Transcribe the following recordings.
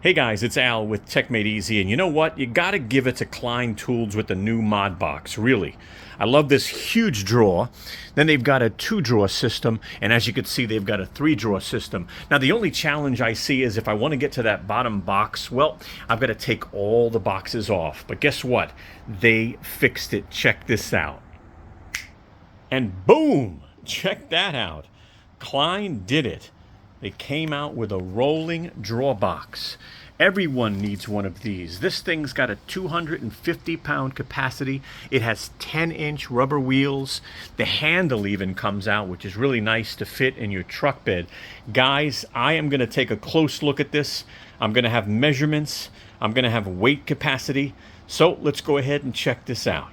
Hey guys, it's Al with techmadeezy, and you know what? You gotta give it to KLEIN tools with the new ModBox, really. I love this huge drawer. Then they've got a 2-drawer system, and as you can see, they've got a 3-drawer system. Now, the only challenge I see is if I want to get to that bottom box, well, I've got to take all the boxes off. But guess what? They fixed it. Check this out. And boom! Check that out. KLEIN did it. They came out with a rolling drawer box. Everyone needs one of these. This thing's got a 250-pound capacity. It has 10-inch rubber wheels. The handle even comes out, which is really nice to fit in your truck bed. Guys, I am going to take a close look at this. I'm going to have measurements. I'm going to have weight capacity. So let's go ahead and check this out.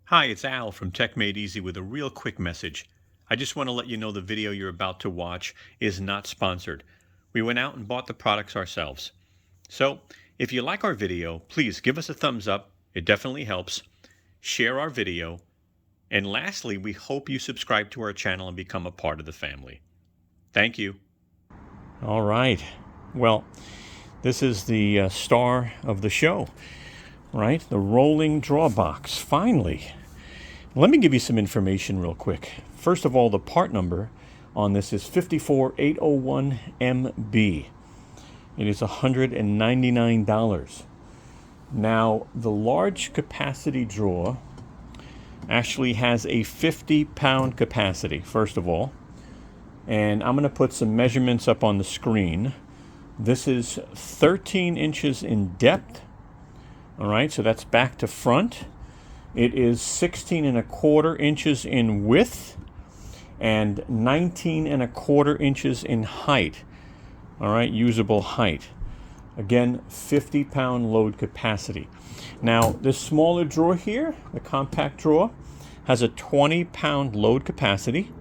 Hi, it's Al from techmadeezy with a real quick message. I just want to let you know the video you're about to watch is not sponsored. We went out and bought the products ourselves. So, if you like our video, please give us a thumbs up. It definitely helps. Share our video. And lastly, we hope you subscribe to our channel and become a part of the family. Thank you. All right. Well, this is the star of the show, right? The rolling drawer box, finally. Let me give you some information real quick. First of all, the part number on this is 54801MB. It is $199. Now, the large capacity drawer actually has a 50-pound capacity, first of all. And I'm going to put some measurements up on the screen. This is 13 inches in depth. All right, so that's back to front. It is 16¼ inches in width and 19¼ inches in height. All right, usable height. Again, 50-pound load capacity. Now, this smaller drawer here, the compact drawer, has a 20-pound load capacity,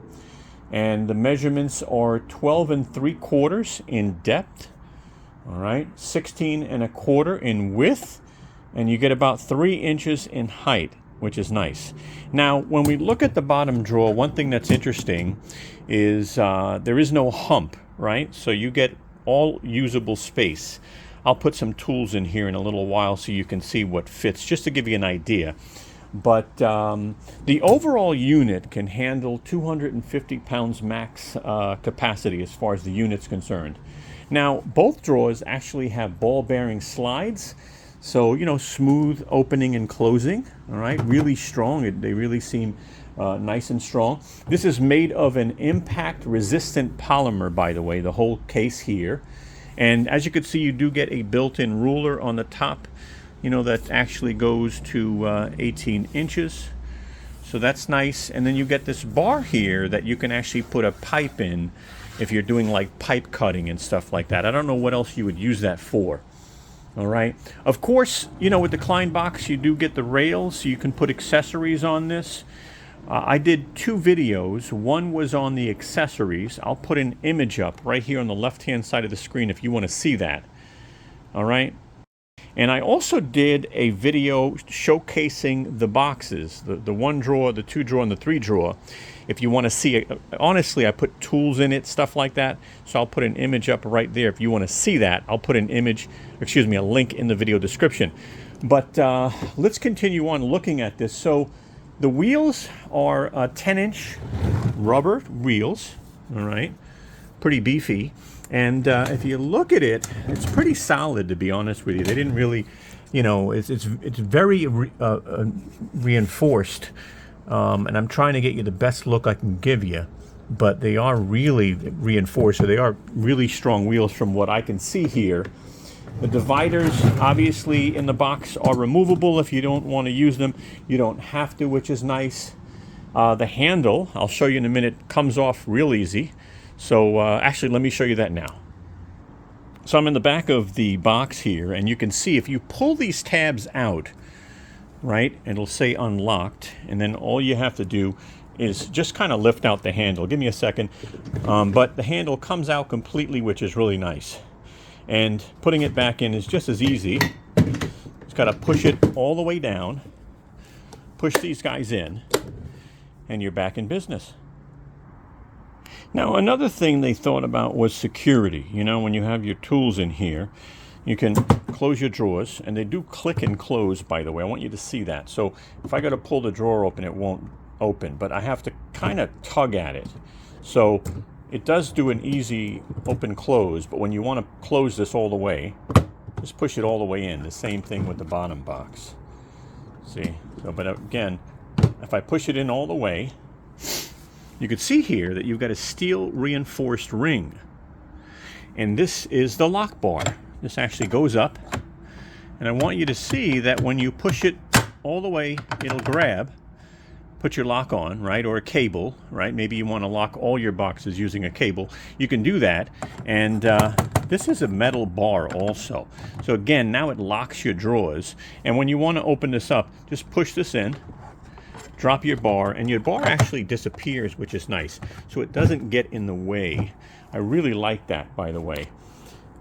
and the measurements are 12¾ in depth. All right, 16¼ in width, and you get about 3 inches in height, which is nice. Now, when we look at the bottom drawer, one thing that's interesting is there is no hump, right? So you get all usable space. I'll put some tools in here in a little while so you can see what fits, just to give you an idea. But the overall unit can handle 250 pounds max capacity as far as the unit's concerned. Now, both drawers actually have ball bearing slides. So, you know, smooth opening and closing, all right, really strong. They really seem nice and strong. This is made of an impact-resistant polymer, by the way, the whole case here. And as you can see, you do get a built-in ruler on the top, you know, that actually goes to 18 inches. So that's nice. And then you get this bar here that you can actually put a pipe in if you're doing like pipe cutting and stuff like that. I don't know what else you would use that for. All right. Of course, you know, with the KLEIN box, you do get the rails, so you can put accessories on this. I did 2 videos. One was on the accessories. I'll put an image up right here on the left-hand side of the screen if you want to see that. All right. And I also did a video showcasing the boxes, the 1 drawer, the 2 drawer, and the 3 drawer. If you want to see it, honestly, I put tools in it, stuff like that. So I'll put an image up right there. If you want to see that, I'll put an image, excuse me, a link in the video description. But let's continue on looking at this. So the wheels are 10-inch rubber wheels, all right, pretty beefy. And if you look at it, it's pretty solid, to be honest with you. They didn't really, you know, it's very reinforced. And I'm trying to get you the best look I can give you, but they are really reinforced. So they are really strong wheels from what I can see here. The dividers, obviously, in the box are removable. If you don't want to use them, you don't have to, which is nice. The handle, I'll show you in a minute, comes off real easy. So actually, let me show you that now. So I'm in the back of the box here, and you can see if you pull these tabs out, right, it'll say unlocked, and then all you have to do is just kind of lift out the handle. Give me a second. But the handle comes out completely, which is really nice. And putting it back in is just as easy. Just got to push it all the way down, push these guys in, and you're back in business. Now, another thing they thought about was security. You know, when you have your tools in here, you can close your drawers, and they do click and close, by the way. I want you to see that. So if I go to pull the drawer open, it won't open, but I have to kind of tug at it. So it does do an easy open close, but when you want to close this all the way, just push it all the way in. The same thing with the bottom box. See? So, but again, if I push it in all the way, you can see here that you've got a steel reinforced ring. And this is the lock bar. This actually goes up. And I want you to see that when you push it all the way, it'll grab. Put your lock on, right? Or a cable, right? Maybe you want to lock all your boxes using a cable. You can do that. And this is a metal bar also. So again, now it locks your drawers. And when you want to open this up, just push this in. Drop your bar, and your bar actually disappears, which is nice. So it doesn't get in the way. I really like that, by the way.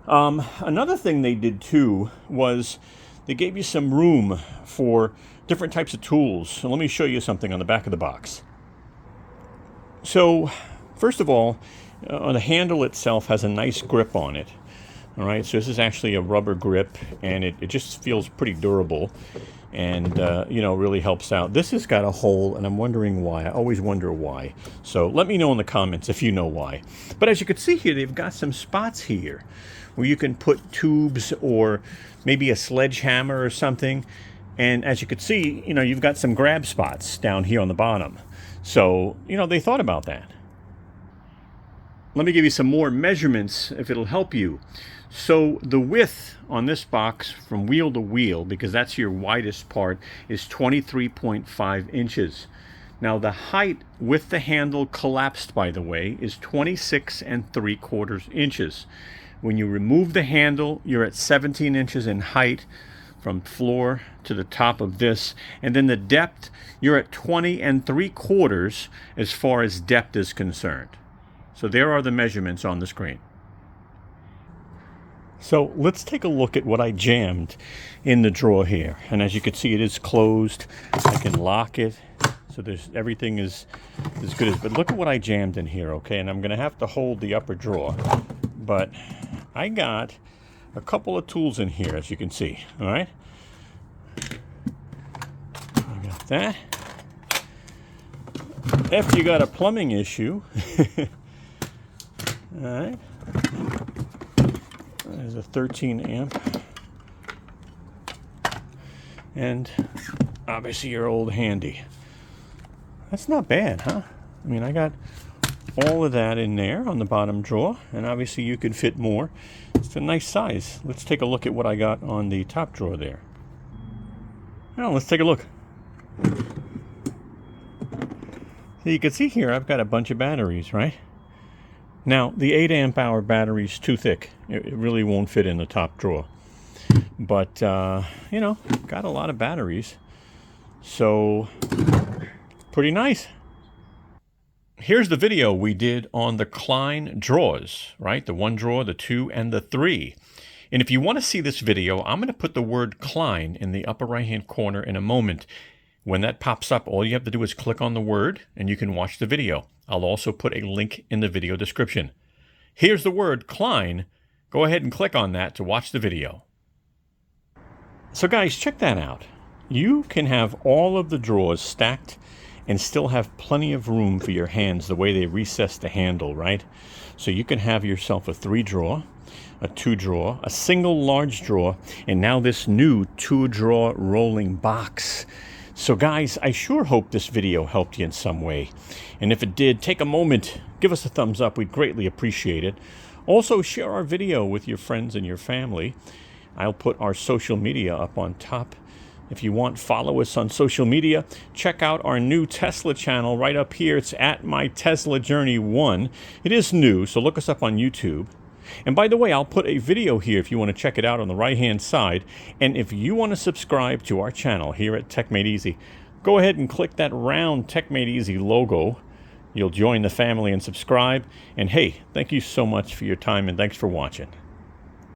Another thing they did too was they gave you some room for different types of tools. So let me show you something on the back of the box. So first of all, the handle itself has a nice grip on it. All right, so this is actually a rubber grip, and it just feels pretty durable, and you know, really helps out. This has got a hole, and I'm wondering why. I always wonder why. So let me know in the comments if you know why. But as you can see here, they've got some spots here where you can put tubes or maybe a sledgehammer or something. And as you can see, you know, you've got some grab spots down here on the bottom. So, you know, they thought about that. Let me give you some more measurements if it'll help you. So the width on this box from wheel to wheel, because that's your widest part, is 23.5 inches. Now the height with the handle collapsed, by the way, is 26 3/4 inches. When you remove the handle, you're at 17 inches in height from floor to the top of this. And then the depth, you're at 20 3/4 as far as depth is concerned. So there are the measurements on the screen. So let's take a look at what I jammed in the drawer here. And as you can see, it is closed. I can lock it. So everything is as good as, but look at what I jammed in here, okay? And I'm gonna have to hold the upper drawer. But I got a couple of tools in here, as you can see, all right? I got that. If you got a plumbing issue, all right. There's a 13 amp. And obviously your old handy. That's not bad, huh? I mean, I got all of that in there on the bottom drawer, and obviously you could fit more. It's a nice size. Let's take a look at what I got on the top drawer there. Now, let's take a look. So you can see here I've got a bunch of batteries, right? Now, the 8 amp hour battery is too thick. It really won't fit in the top drawer. But, you know, got a lot of batteries. So, pretty nice. Here's the video we did on the KLEIN drawers, right? The 1 drawer, the 2, and the 3. And if you want to see this video, I'm going to put the word KLEIN in the upper right-hand corner in a moment. When that pops up, all you have to do is click on the word, and you can watch the video. I'll also put a link in the video description. Here's the word KLEIN. Go ahead and click on that to watch the video. So guys, check that out. You can have all of the drawers stacked and still have plenty of room for your hands the way they recess the handle, right? So you can have yourself a 3 drawer, a 2 drawer, a single large drawer, and now this new 2 drawer rolling box. So guys, I sure hope this video helped you in some way. And if it did, take a moment, give us a thumbs up. We'd greatly appreciate it. Also, share our video with your friends and your family. I'll put our social media up on top. If you want, follow us on social media. Check out our new Tesla channel right up here. It's at My Tesla Journey 1. It is new, so look us up on YouTube. And by the way, I'll put a video here if you want to check it out on the right-hand side. And if you want to subscribe to our channel here at TechMadeezy, go ahead and click that round TechMadeezy logo. You'll join the family and subscribe. And hey, thank you so much for your time, and thanks for watching.